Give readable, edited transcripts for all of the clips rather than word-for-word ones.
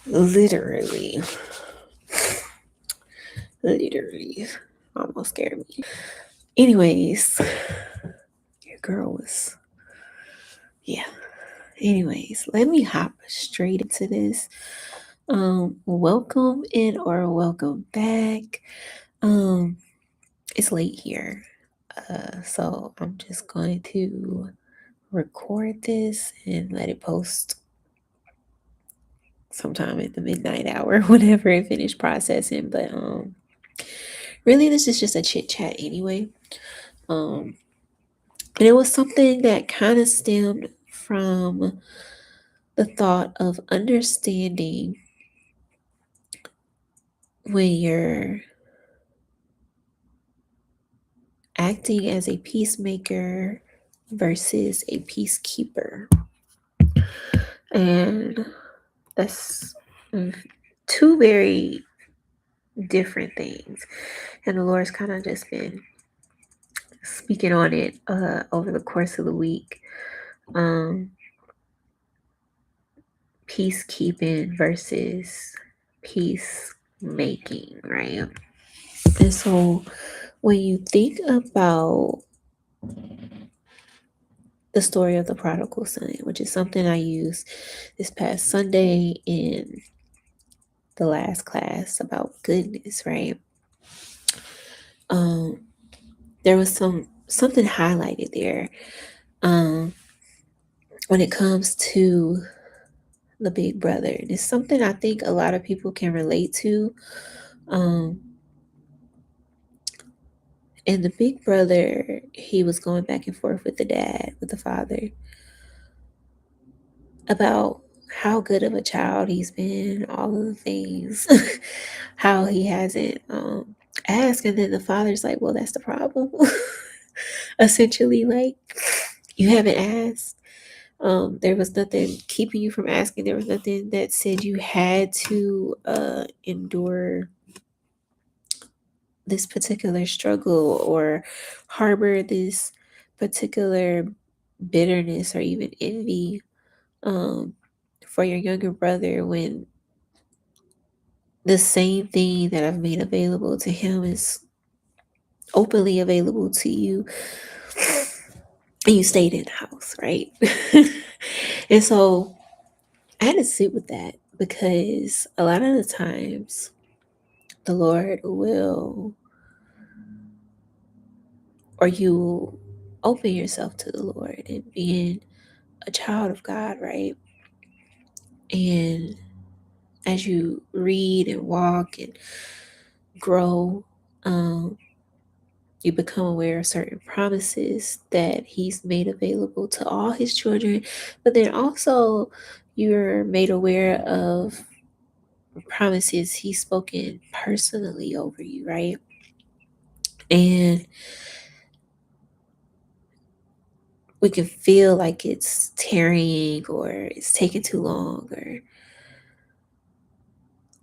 Literally, almost scared me. Anyways, your girl was, yeah. Anyways, let me hop straight into this. Welcome in or welcome back. Um, it's late here, so I'm just going to record this and let it post sometime at the midnight hour, whenever it finished processing. But really, this is just a chit chat anyway. Um, and it was something that kind of stemmed from the thought of understanding when you're acting as a peacemaker versus a peacekeeper. And that's two very different things. And the Lord's kind of just been speaking on it over the course of the week. Um, Peacekeeping versus peacemaking, right? And so when you think about the story of the prodigal son, which is something I used this past Sunday in the last class about goodness, right? Um, there was something highlighted there um, when it comes to the big brother. And it's something I think a lot of people can relate to. Um, and the big brother, he was going back and forth with the dad, with the father, about how good of a child he's been, all of the things, how he hasn't asked. And then the father's like, well, that's the problem. Essentially, like, you haven't asked. There was nothing keeping you from asking. There was nothing that said you had to endure this particular struggle or harbor this particular bitterness or even envy um, for your younger brother when the same thing that I've made available to him is openly available to you, and you stayed in the house, right? And so I had to sit with that because a lot of the times the Lord will, or you open yourself to the Lord and being a child of God, right? And as you read and walk and grow, you become aware of certain promises that He's made available to all His children, but then also you're made aware of promises He's spoken personally over you, right? And we can feel like it's tarrying or it's taking too long or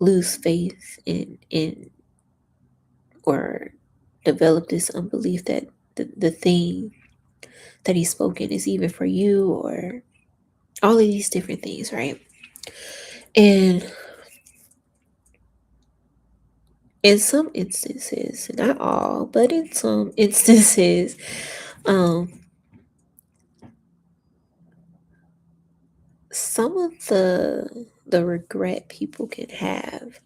lose faith in or develop this unbelief that the thing that He's spoken is even for you or all of these different things, right? And in some instances, not all, but in some instances, um, some of the regret people can have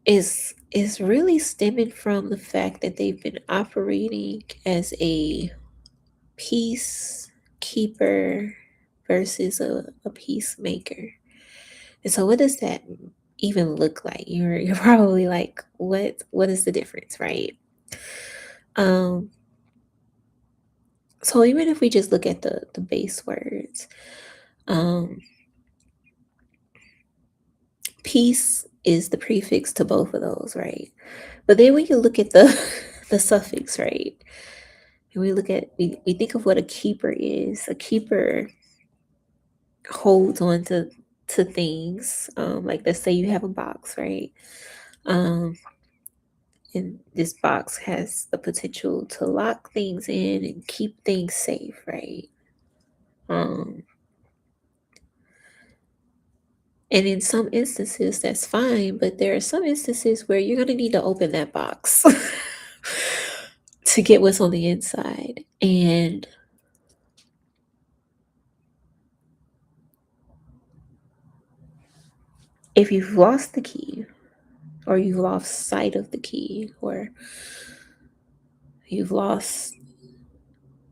is really stemming from the fact that they've been operating as a peacekeeper versus a peacemaker. And so what does that even look like? You're probably like, what is the difference, right? Um so even if we just look at the base words, um peace is the prefix to both of those, right? But then when you look at the the suffix, right? And we think of what a keeper is. A keeper holds on to things. Like let's say you have a box, right? Um, and this box has the potential to lock things in and keep things safe, right? Um, And in some instances, that's fine, but there are some instances where you're going to need to open that box to get what's on the inside. And if you've lost the key, or you've lost sight of the key, or you've lost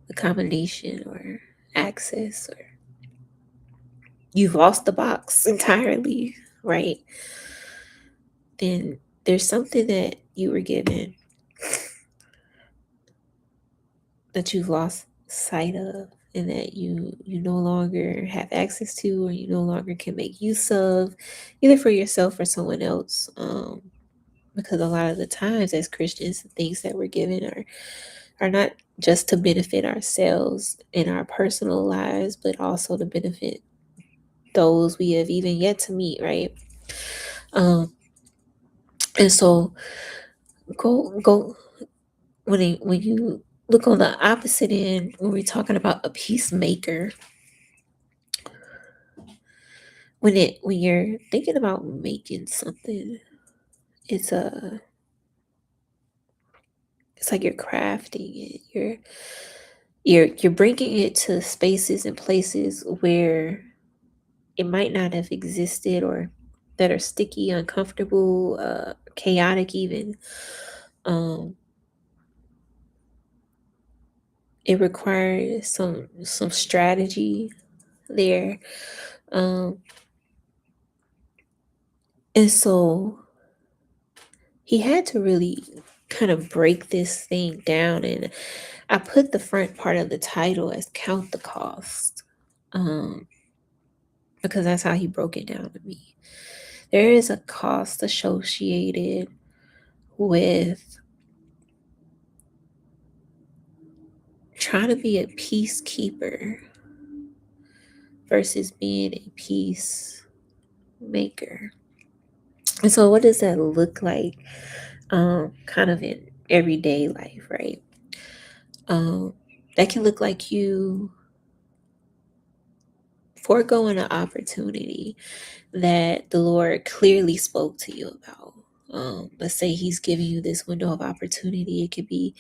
the combination or access, or you've lost the box entirely, right? Then there's something that you were given that you've lost sight of, and that you no longer have access to, or you no longer can make use of, either for yourself or someone else. Because a lot of the times as Christians, the things that we're given are not just to benefit ourselves in our personal lives, but also to benefit those we have even yet to meet, right? And so go when you look on the opposite end, when we're talking about a peacemaker, when you're thinking about making something, it's a it's like you're crafting it. You're bringing it to spaces and places where it might not have existed, or that are sticky, uncomfortable, chaotic even. Um, it requires some strategy there. Um, and so he had to really kind of break this thing down, and I put the front part of the title as "Count the Cost," um, because that's how he broke it down to me. There is a cost associated with trying to be a peacekeeper versus being a peacemaker. And so, what does that look like, kind of in everyday life, right? Um, that can look like you foregoing an opportunity that the Lord clearly spoke to you about. Let's say He's giving you this window of opportunity. It could be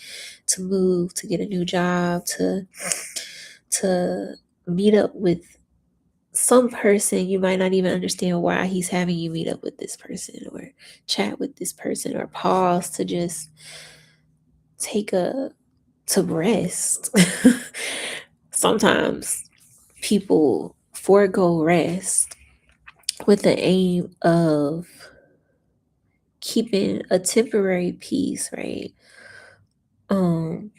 to move, to get a new job, to meet up with some person. You might not even understand why He's having you meet up with this person, or chat with this person, or pause to just take a to rest. Sometimes people forego rest with the aim of keeping a temporary peace, right? Um,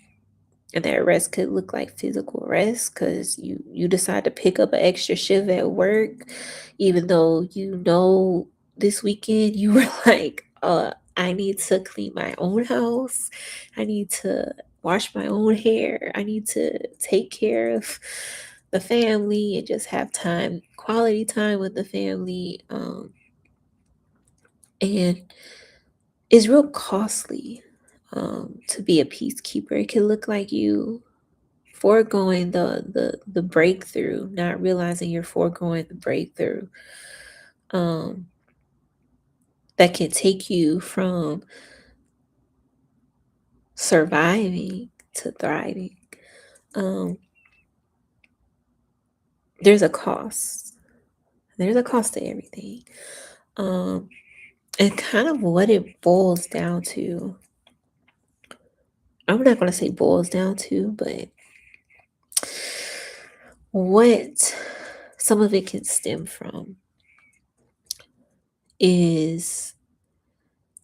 and that rest could look like physical rest, because you decide to pick up an extra shift at work, even though this weekend you were like, I need to clean my own house, I need to wash my own hair, I need to take care of the family and just have quality time with the family. And it's real costly, to be a peacekeeper. It can look like you foregoing the breakthrough, not realizing you're foregoing the breakthrough, um, that can take you from surviving to thriving. Um, there's a cost. There's a cost to everything. Um, and kind of what it boils down to. I'm not going to say boils down to, but what some of it can stem from is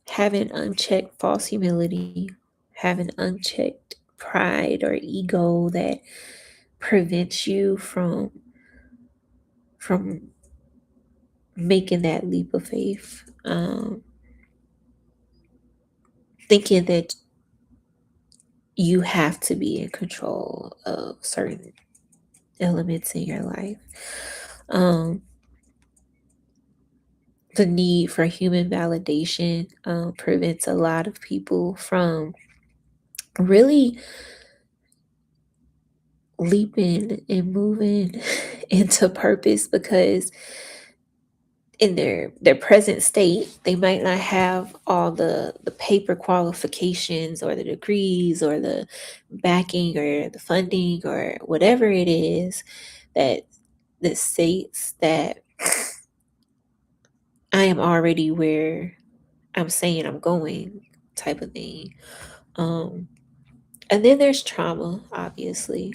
having unchecked false humility, having unchecked pride or ego that prevents you from making that leap of faith. Thinking that you have to be in control of certain elements in your life. Um, the need for human validation prevents a lot of people from really leaping and moving into purpose, because in their present state, they might not have all the paper qualifications or the degrees or the backing or the funding or whatever it is that states that I am already where I'm saying I'm going, type of thing. um and then there's trauma, obviously.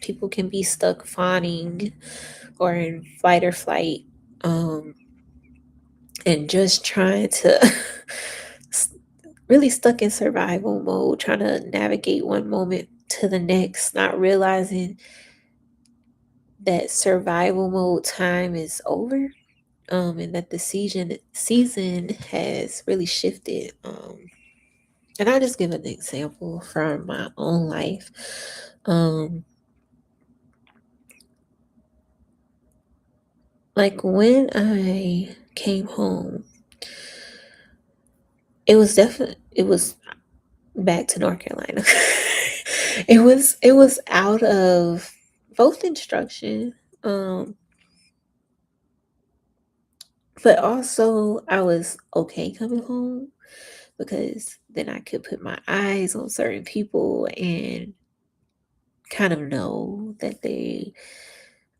People can be stuck fawning or in fight or flight, um and just trying to really stuck in survival mode, trying to navigate one moment to the next, not realizing that survival mode time is over, and that the season has really shifted. And I just give an example from my own life. Um, like when I came home, it was back to North Carolina. It was out of both instruction, um, but also I was okay coming home because then I could put my eyes on certain people and kind of know that they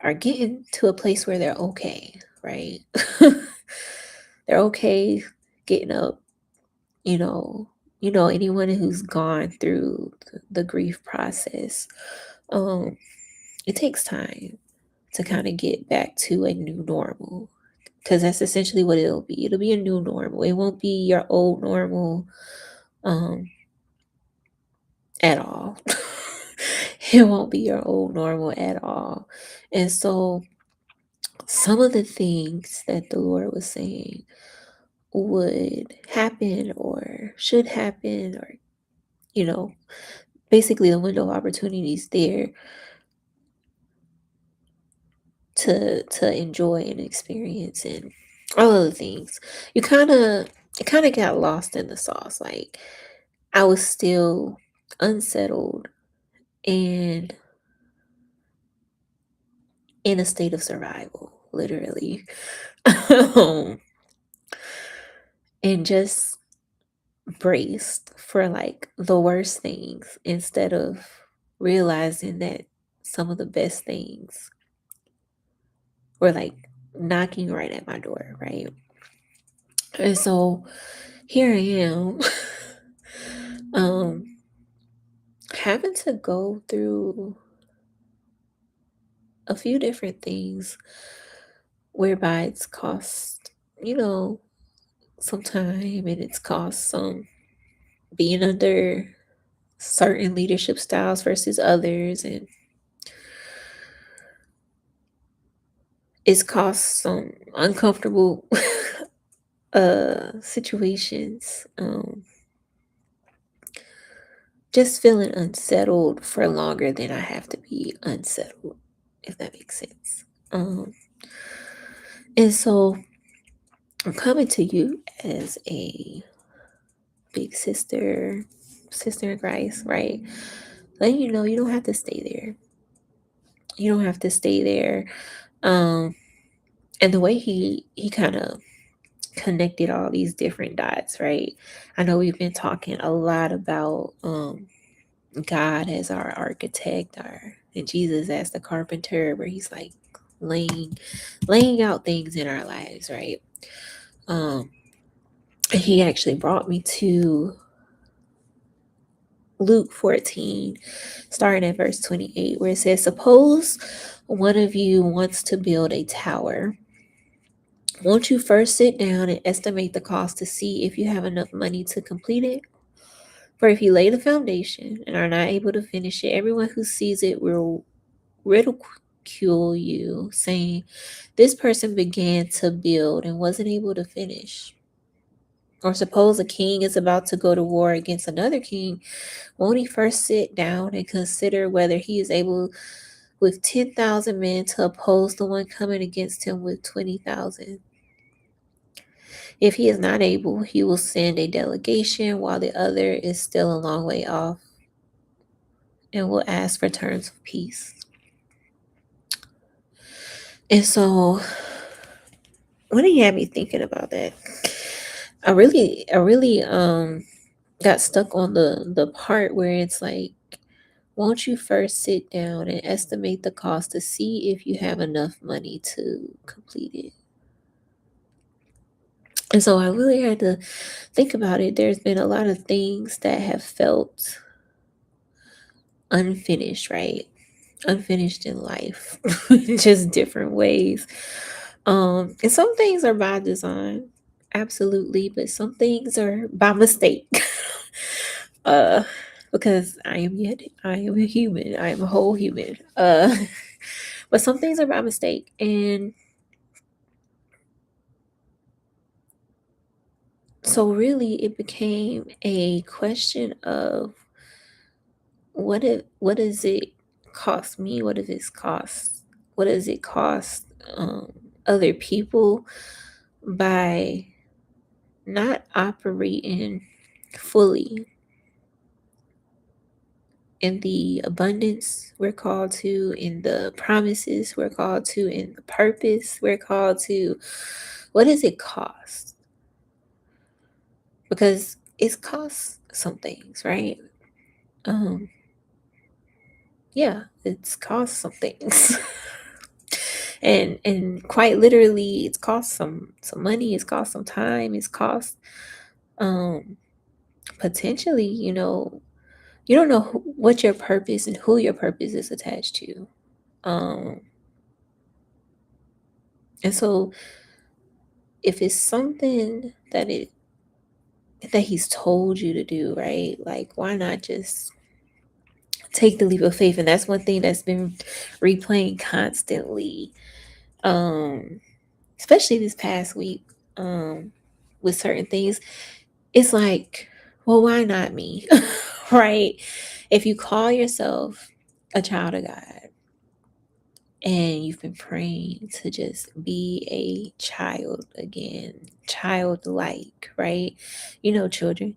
are getting to a place where they're okay, right? They're okay getting up, you know, anyone who's gone through the grief process. Um, it takes time to kind of get back to a new normal, because that's essentially what it'll be. It'll be a new normal. It won't be your old normal, um, at all. It won't be your old normal at all. And so, some of the things that the Lord was saying would happen or should happen, or, you know, basically the window of opportunities there to enjoy and experience and all of the things. You kind of it kind of got lost in the sauce. Like, I was still unsettled and in a state of survival, literally. um, and just braced for like the worst things instead of realizing that some of the best things were like knocking right at my door, right? And so here I am, um, having to go through a few different things whereby it's cost, you know, some time, and it's cost some being under certain leadership styles versus others, and it's cost some uncomfortable situations, just feeling unsettled for longer than I have to be unsettled, if that makes sense. And so I'm coming to you as a big sister in Christ, right? Letting you know you don't have to stay there. You don't have to stay there. Um, and the way he kind of connected all these different dots, right? I know we've been talking a lot about God as our architect, and Jesus as the carpenter, where he's like laying out things in our lives, right? Um, and he actually brought me to Luke 14, starting at verse 28, where it says, "Suppose one of you wants to build a tower. Won't you first sit down and estimate the cost to see if you have enough money to complete it? For if you lay the foundation and are not able to finish it, everyone who sees it will ridicule you, saying, 'This person began to build and wasn't able to finish.' Or suppose a king is about to go to war against another king. Won't he first sit down and consider whether he is able with 10,000 men to oppose the one coming against him with 20,000? If he is not able, he will send a delegation while the other is still a long way off and will ask for terms of peace." And so what do you have me thinking about that? I really got stuck on the part where it's like, won't you first sit down and estimate the cost to see if you have enough money to complete it? And so I really had to think about it. There's been a lot of things that have felt unfinished, right? Unfinished in life, in just different ways. And some things are by design, absolutely, but some things are by mistake. uh, because I am a human, I am a whole human. But some things are by mistake, and so really it became a question of what does it cost me? What does it cost other people by not operating fully in the abundance we're called to, in the promises we're called to, in the purpose we're called to? What does it cost? Because it's cost some things, right? Um, yeah, it's cost some things. And quite literally it's cost some money, it's cost some time, it's cost um potentially, you don't know what your purpose and who your purpose is attached to. um and so if it's something that he's told you to do, right, like why not just take the leap of faith? And that's one thing that's been replaying constantly, um especially this past week, with certain things. It's like, well, why not me? Right? If you call yourself a child of God and you've been praying to just be a child again, childlike, right? Children,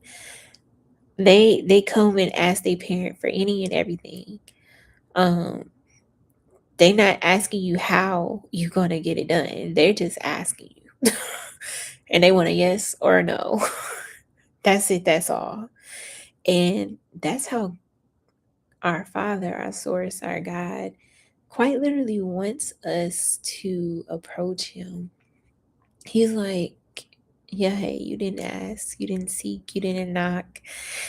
they come and ask their parent for any and everything. Um, they're not asking you how you're gonna get it done. They're just asking you. And they want a yes or a no. That's it, that's all. And that's how our Father, our source, our God quite literally wants us to approach Him. He's like, yeah, hey, you didn't ask, you didn't seek, you didn't knock.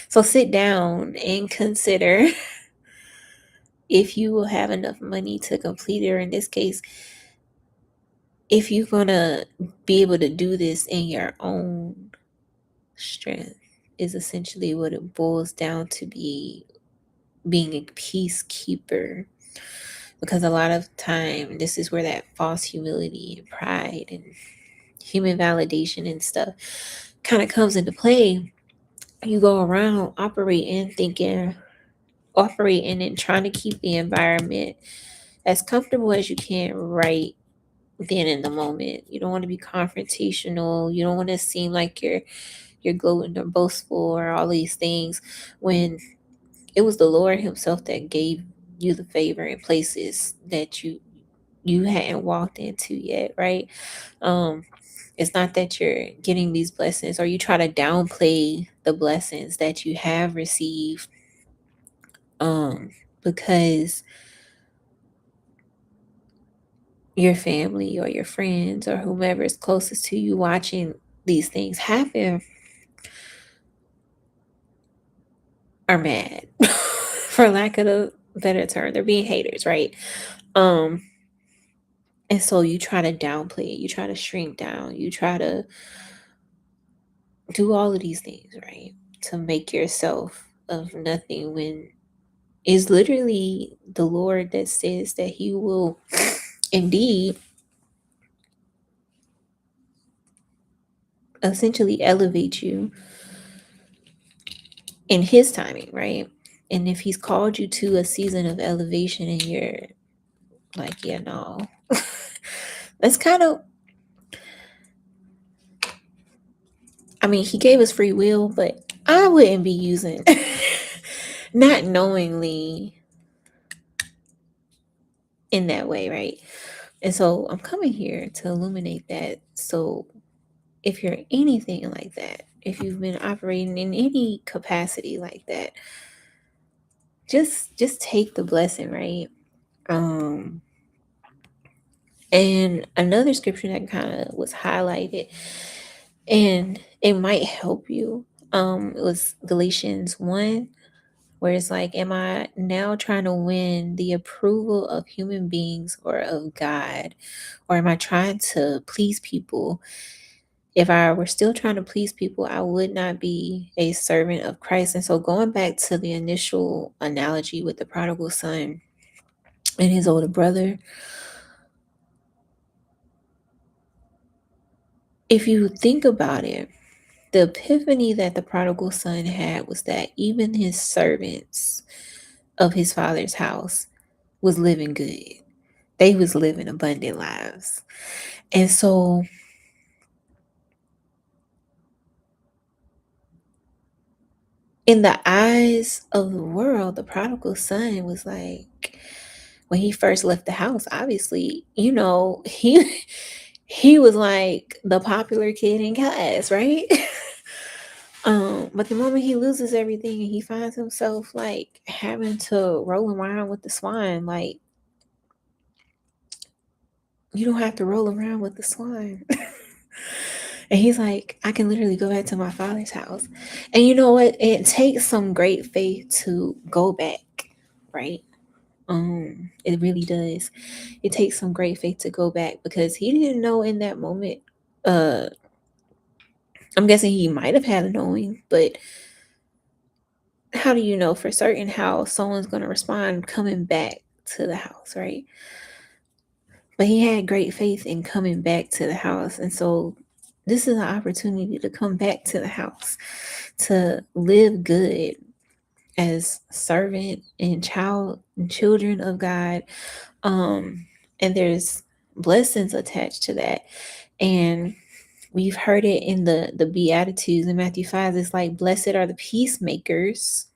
So sit down and consider if you will have enough money to complete it, or in this case, if you're gonna be able to do this in your own strength, is essentially what it boils down to, being a peacekeeper. Because a lot of time, this is where that false humility and pride and human validation and stuff kind of comes into play. You go around operating and trying to keep the environment as comfortable as you can right then in the moment. You don't want to be confrontational. You don't want to seem like you're gloating or boastful or all these things, when it was the Lord Himself that gave you the favor in places that you hadn't walked into yet, right? Um, it's not that you're getting these blessings or you try to downplay the blessings that you have received, because your family or your friends or whomever is closest to you watching these things happen are mad, for lack of a better term. They're being haters, right? Um, and so you try to downplay it, you try to shrink down, you try to do all of these things, right? To make yourself of nothing, when it's literally the Lord that says that He will indeed essentially elevate you in His timing, right? And if He's called you to a season of elevation and you're like, yeah, no, that's kind of, I mean, He gave us free will, but I wouldn't be using not knowingly in that way, right? And so I'm coming here to illuminate that. So if you're anything like that, if you've been operating in any capacity like that, just take the blessing, right? Um and another scripture that kind of was highlighted and it might help you. It was Galatians 1, where it's like, am I now trying to win the approval of human beings or of God? Or am I trying to please people? If I were still trying to please people, I would not be a servant of Christ. And so, going back to the initial analogy with the prodigal son and his older brother, if you think about it, the epiphany that the prodigal son had was that even his servants of his father's house was living good. They was living abundant lives. And so in the eyes of the world, the prodigal son was like, when he first left the house, obviously, he was like the popular kid in class, right? But the moment he loses everything and he finds himself like having to roll around with the swine, like, you don't have to roll around with the swine. And he's like, I can literally go back to my father's house. And you know what? It takes some great faith to go back, right? It really does. It takes some great faith to go back because he didn't know in that moment. Uh, I'm guessing he might have had a knowing, but how do you know for certain how someone's going to respond coming back to the house, right? But he had great faith in coming back to the house. And so this is an opportunity to come back to the house, to live good as servant and child and children of God. And there's blessings attached to that. And we've heard it in the Beatitudes in Matthew 5. It's like, blessed are the peacemakers,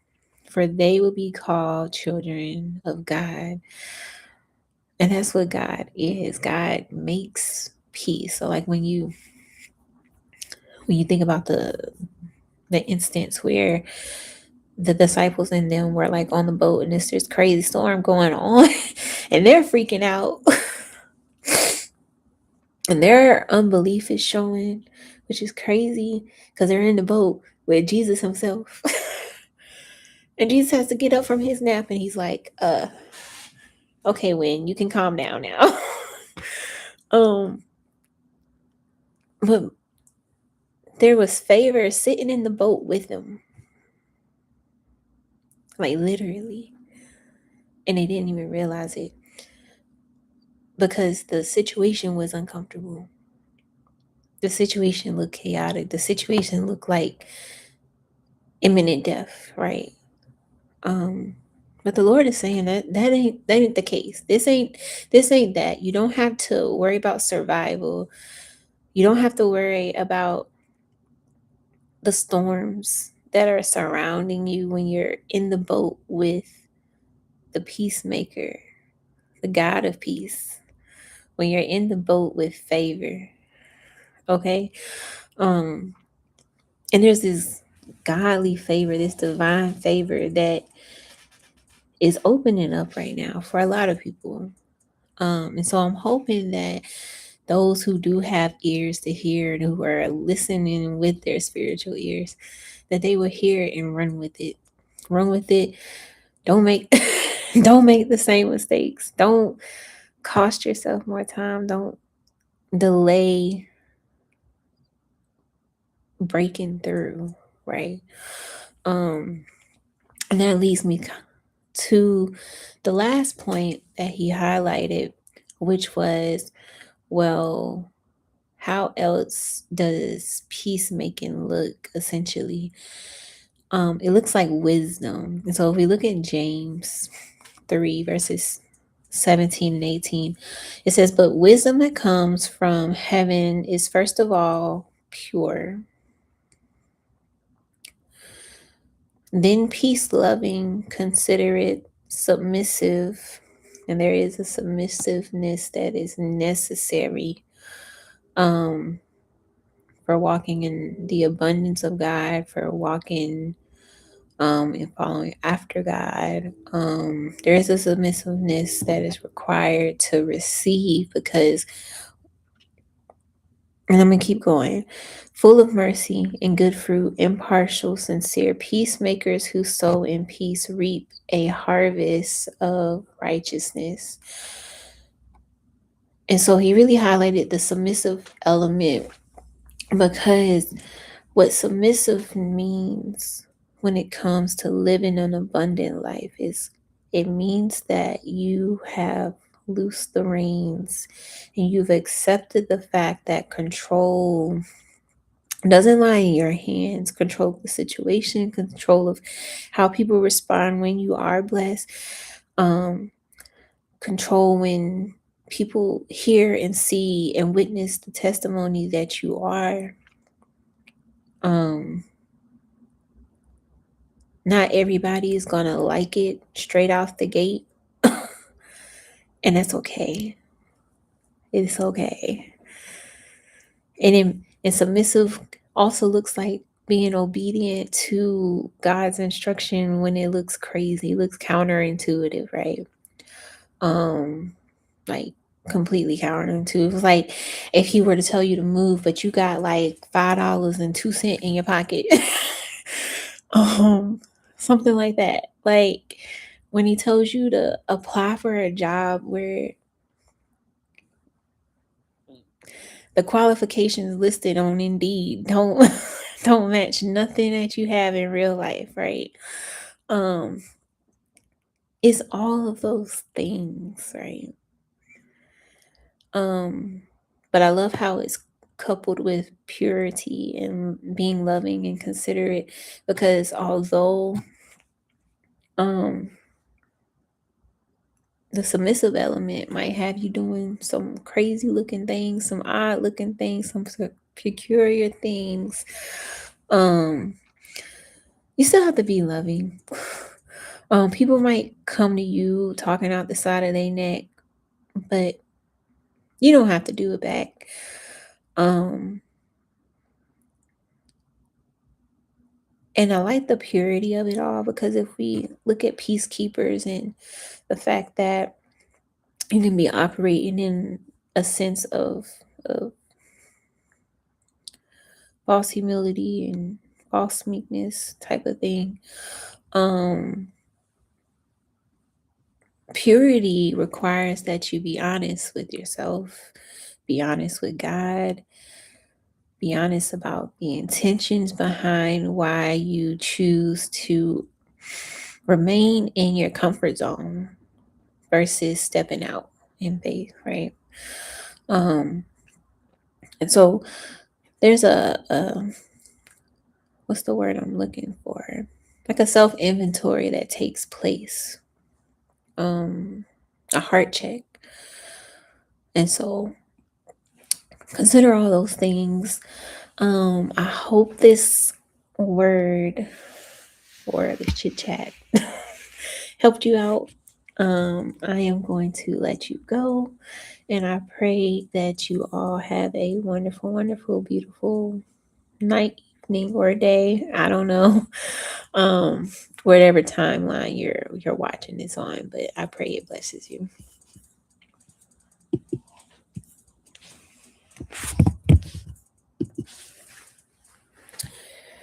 for they will be called children of God. And that's what God is. God makes peace. So like when you think about the instance where the disciples and them were like on the boat and it's this crazy storm going on and they're freaking out and their unbelief is showing, which is crazy because they're in the boat with Jesus himself. And Jesus has to get up from his nap and he's like, okay, Win, you can calm down now. um but there was favor sitting in the boat with them, like literally, and they didn't even realize it because the situation was uncomfortable. The situation looked chaotic. The situation looked like imminent death, right? Um, but the Lord is saying that ain't the case. This ain't that. You don't have to worry about survival. You don't have to worry about the storms that are surrounding you when you're in the boat with the peacemaker, the God of peace. When you're in the boat with favor. Okay? Um and there's this godly favor, this divine favor that is opening up right now for a lot of people. And so I'm hoping that those who do have ears to hear and who are listening with their spiritual ears, that they will hear it and run with it. Run with it. Don't make don't make the same mistakes. Don't cost yourself more time. Don't delay breaking through, right? Um and that leads me to the last point that he highlighted, which was, well, how else does peacemaking look essentially? It looks like wisdom. And so if we look at James 3 verses 17 and 18, it says, but wisdom that comes from heaven is first of all pure, then peace loving, considerate, submissive, And there is a submissiveness that is necessary um, for walking in the abundance of God, for walking and following after God. There is a submissiveness that is required to receive because, and I'm going to keep going, full of mercy and good fruit, impartial, sincere, peacemakers who sow in peace reap a harvest of righteousness. And so he really highlighted the submissive element because what submissive means when it comes to living an abundant life is it means that you have loosed the reins and you've accepted the fact that control doesn't lie in your hands. Control of the situation, control of how people respond when you are blessed, um, control when people hear and see and witness the testimony that you are. Um, Not everybody is gonna like it straight off the gate, and that's okay. It's okay. And submissive also looks like being obedient to God's instruction when it looks crazy, looks counterintuitive, right? Um, like completely counterintuitive. It's like if he were to tell you to move, but you got like $5.02 in your pocket. um, Something like that. Like when he tells you to apply for a job where the qualifications listed on Indeed don't don't match nothing that you have in real life, right? Um, it's all of those things, right? Um, but I love how it's coupled with purity and being loving and considerate because although um the submissive element might have you doing some crazy looking things, some odd looking things, some peculiar things. Um, you still have to be loving. People might come to you talking out the side of their neck, but you don't have to do it back. Um, and I like the purity of it all because if we look at peacekeepers and the fact that you can be operating in a sense of false humility and false meekness type of thing. Um, Purity requires that you be honest with yourself, be honest with God, be honest about the intentions behind why you choose to remain in your comfort zone versus stepping out in faith, right? Um, and so there's a what's the word I'm looking for? Like a self inventory that takes place, um, a heart check. And so consider all those things. I hope this word or the chit chat helped you out. I am going to let you go, and I pray that you all have a wonderful, wonderful, beautiful night, evening, or day. I don't know, um, whatever timeline you're watching this on, but I pray it blesses you.